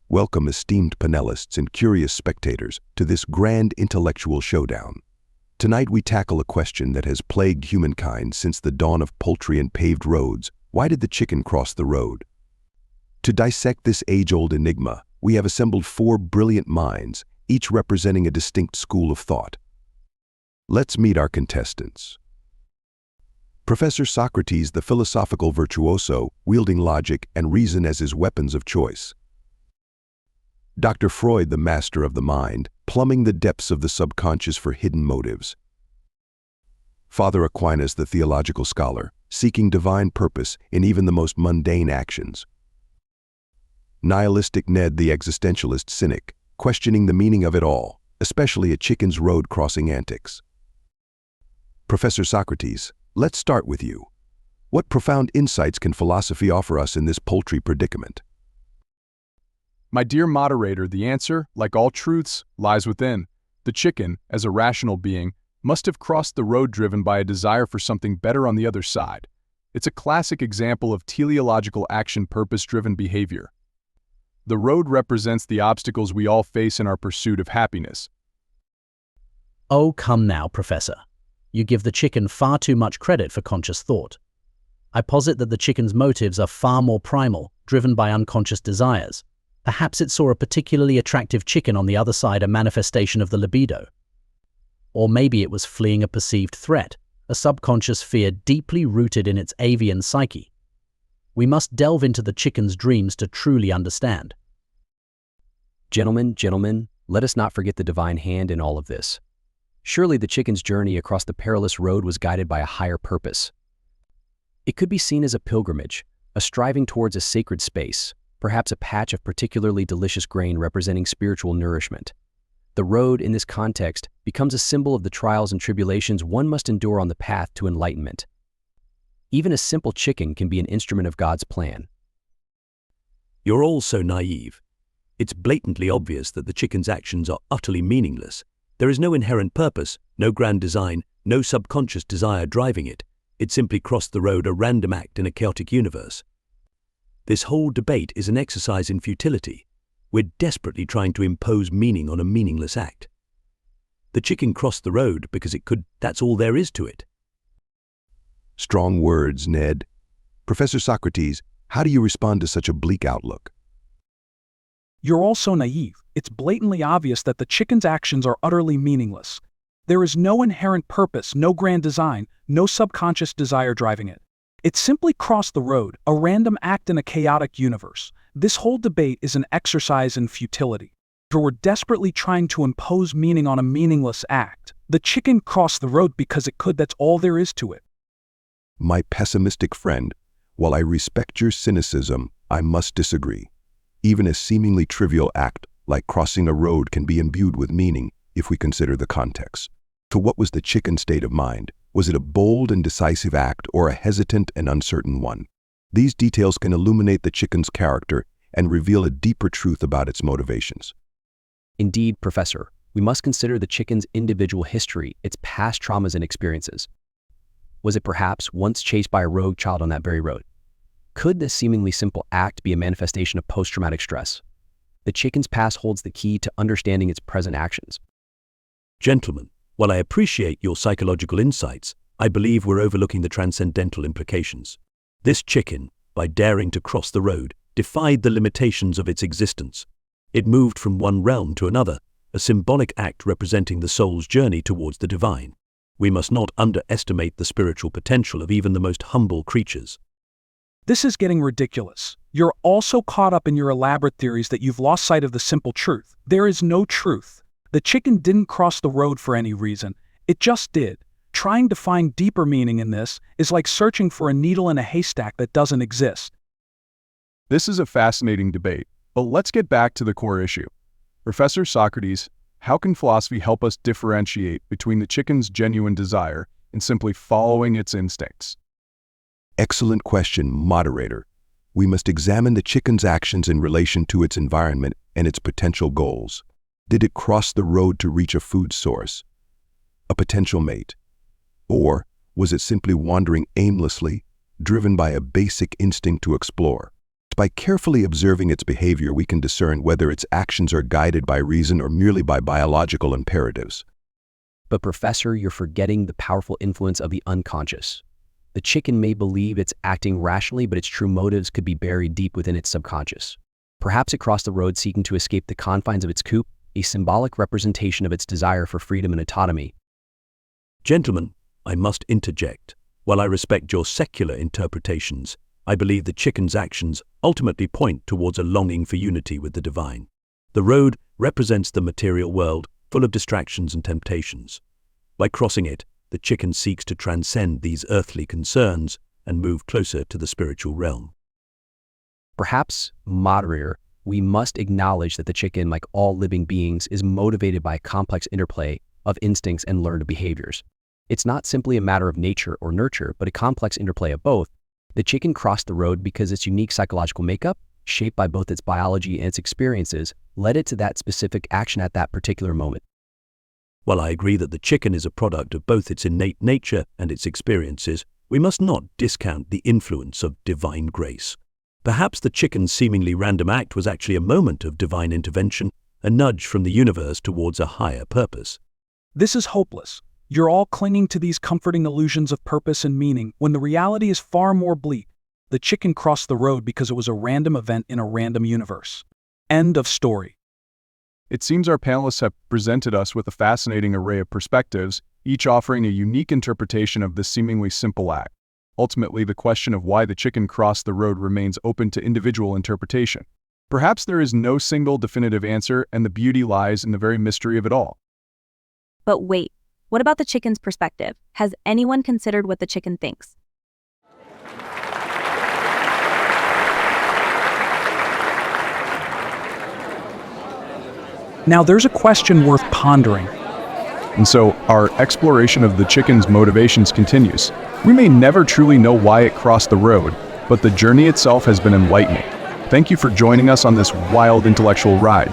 Welcome, esteemed panelists and curious spectators, to this grand intellectual showdown. Tonight we tackle a question that has plagued humankind since the dawn of poultry and paved roads. Why did the chicken cross the road? To dissect this age-old enigma, we have assembled four brilliant minds, each representing a distinct school of thought. Let's meet our contestants. Professor Socrates, the philosophical virtuoso, wielding logic and reason as his weapons of choice. Dr. Freud, the master of the mind, plumbing the depths of the subconscious for hidden motives. Father Aquinas, the theological scholar, seeking divine purpose in even the most mundane actions. Nihilistic Ned, the existentialist cynic, questioning the meaning of it all, especially a chicken's road-crossing antics. Professor Socrates, let's start with you. What profound insights can philosophy offer us in this poultry predicament? My dear moderator, the answer, like all truths, lies within. The chicken, as a rational being, must have crossed the road driven by a desire for something better on the other side. It's a classic example of teleological action purpose-driven behavior. The road represents the obstacles we all face in our pursuit of happiness. Oh, come now, Professor. You give the chicken far too much credit for conscious thought. I posit that the chicken's motives are far more primal, driven by unconscious desires. Perhaps it saw a particularly attractive chicken on the other side, a manifestation of the libido. Or maybe it was fleeing a perceived threat, a subconscious fear deeply rooted in its avian psyche. We must delve into the chicken's dreams to truly understand. Gentlemen, let us not forget the divine hand in all of this. Surely the chicken's journey across the perilous road was guided by a higher purpose. It could be seen as a pilgrimage, a striving towards a sacred space, perhaps a patch of particularly delicious grain representing spiritual nourishment. The road, in this context, becomes a symbol of the trials and tribulations one must endure on the path to enlightenment. Even a simple chicken can be an instrument of God's plan. You're all so naive. It's blatantly obvious that the chicken's actions are utterly meaningless. There is no inherent purpose, no grand design, no subconscious desire driving it. It simply crossed the road, a random act in a chaotic universe. This whole debate is an exercise in futility. We're desperately trying to impose meaning on a meaningless act. The chicken crossed the road because it could. That's all there is to it. Strong words, Ned. Professor Socrates, how do you respond to such a bleak outlook? You're all so naive. It's blatantly obvious that the chicken's actions are utterly meaningless. There is no inherent purpose, no grand design, no subconscious desire driving it. It simply crossed the road, a random act in a chaotic universe. This whole debate is an exercise in futility. For we're desperately trying to impose meaning on a meaningless act. The chicken crossed the road because it could. That's all there is to it. My pessimistic friend, while I respect your cynicism, I must disagree. Even a seemingly trivial act like crossing a road can be imbued with meaning if we consider the context. So what was the chicken's state of mind? Was it a bold and decisive act or a hesitant and uncertain one? These details can illuminate the chicken's character and reveal a deeper truth about its motivations. Indeed, Professor, we must consider the chicken's individual history, its past traumas and experiences. Was it perhaps once chased by a rogue child on that very road? Could this seemingly simple act be a manifestation of post-traumatic stress? The chicken's past holds the key to understanding its present actions. Gentlemen, while I appreciate your psychological insights, I believe we're overlooking the transcendental implications. This chicken, by daring to cross the road, defied the limitations of its existence. It moved from one realm to another, a symbolic act representing the soul's journey towards the divine. We must not underestimate the spiritual potential of even the most humble creatures. This is getting ridiculous. You're all so caught up in your elaborate theories that you've lost sight of the simple truth. There is no truth. The chicken didn't cross the road for any reason. It just did. Trying to find deeper meaning in this is like searching for a needle in a haystack that doesn't exist. This is a fascinating debate, but let's get back to the core issue. Professor Socrates, how can philosophy help us differentiate between the chicken's genuine desire and simply following its instincts? Excellent question, moderator. We must examine the chicken's actions in relation to its environment and its potential goals. Did it cross the road to reach a food source, a potential mate? Or was it simply wandering aimlessly, driven by a basic instinct to explore? By carefully observing its behavior, we can discern whether its actions are guided by reason or merely by biological imperatives. But Professor, you're forgetting the powerful influence of the unconscious. The chicken may believe it's acting rationally, but its true motives could be buried deep within its subconscious. Perhaps it crossed the road seeking to escape the confines of its coop, a symbolic representation of its desire for freedom and autonomy. Gentlemen, I must interject. While I respect your secular interpretations, I believe the chicken's actions ultimately point towards a longing for unity with the divine. The road represents the material world, full of distractions and temptations. By crossing it, the chicken seeks to transcend these earthly concerns and move closer to the spiritual realm. Perhaps, moderator, we must acknowledge that the chicken, like all living beings, is motivated by a complex interplay of instincts and learned behaviors. It's not simply a matter of nature or nurture, but a complex interplay of both. The chicken crossed the road because its unique psychological makeup, shaped by both its biology and its experiences, led it to that specific action at that particular moment. While I agree that the chicken is a product of both its innate nature and its experiences, we must not discount the influence of divine grace. Perhaps the chicken's seemingly random act was actually a moment of divine intervention, a nudge from the universe towards a higher purpose. This is hopeless. You're all clinging to these comforting illusions of purpose and meaning, when the reality is far more bleak. The chicken crossed the road because it was a random event in a random universe. End of story. It seems our panelists have presented us with a fascinating array of perspectives, each offering a unique interpretation of this seemingly simple act. Ultimately, the question of why the chicken crossed the road remains open to individual interpretation. Perhaps there is no single definitive answer, and the beauty lies in the very mystery of it all. But wait, what about the chicken's perspective? Has anyone considered what the chicken thinks? Now there's a question worth pondering. And so, our exploration of the chicken's motivations continues. We may never truly know why it crossed the road, but the journey itself has been enlightening. Thank you for joining us on this wild intellectual ride.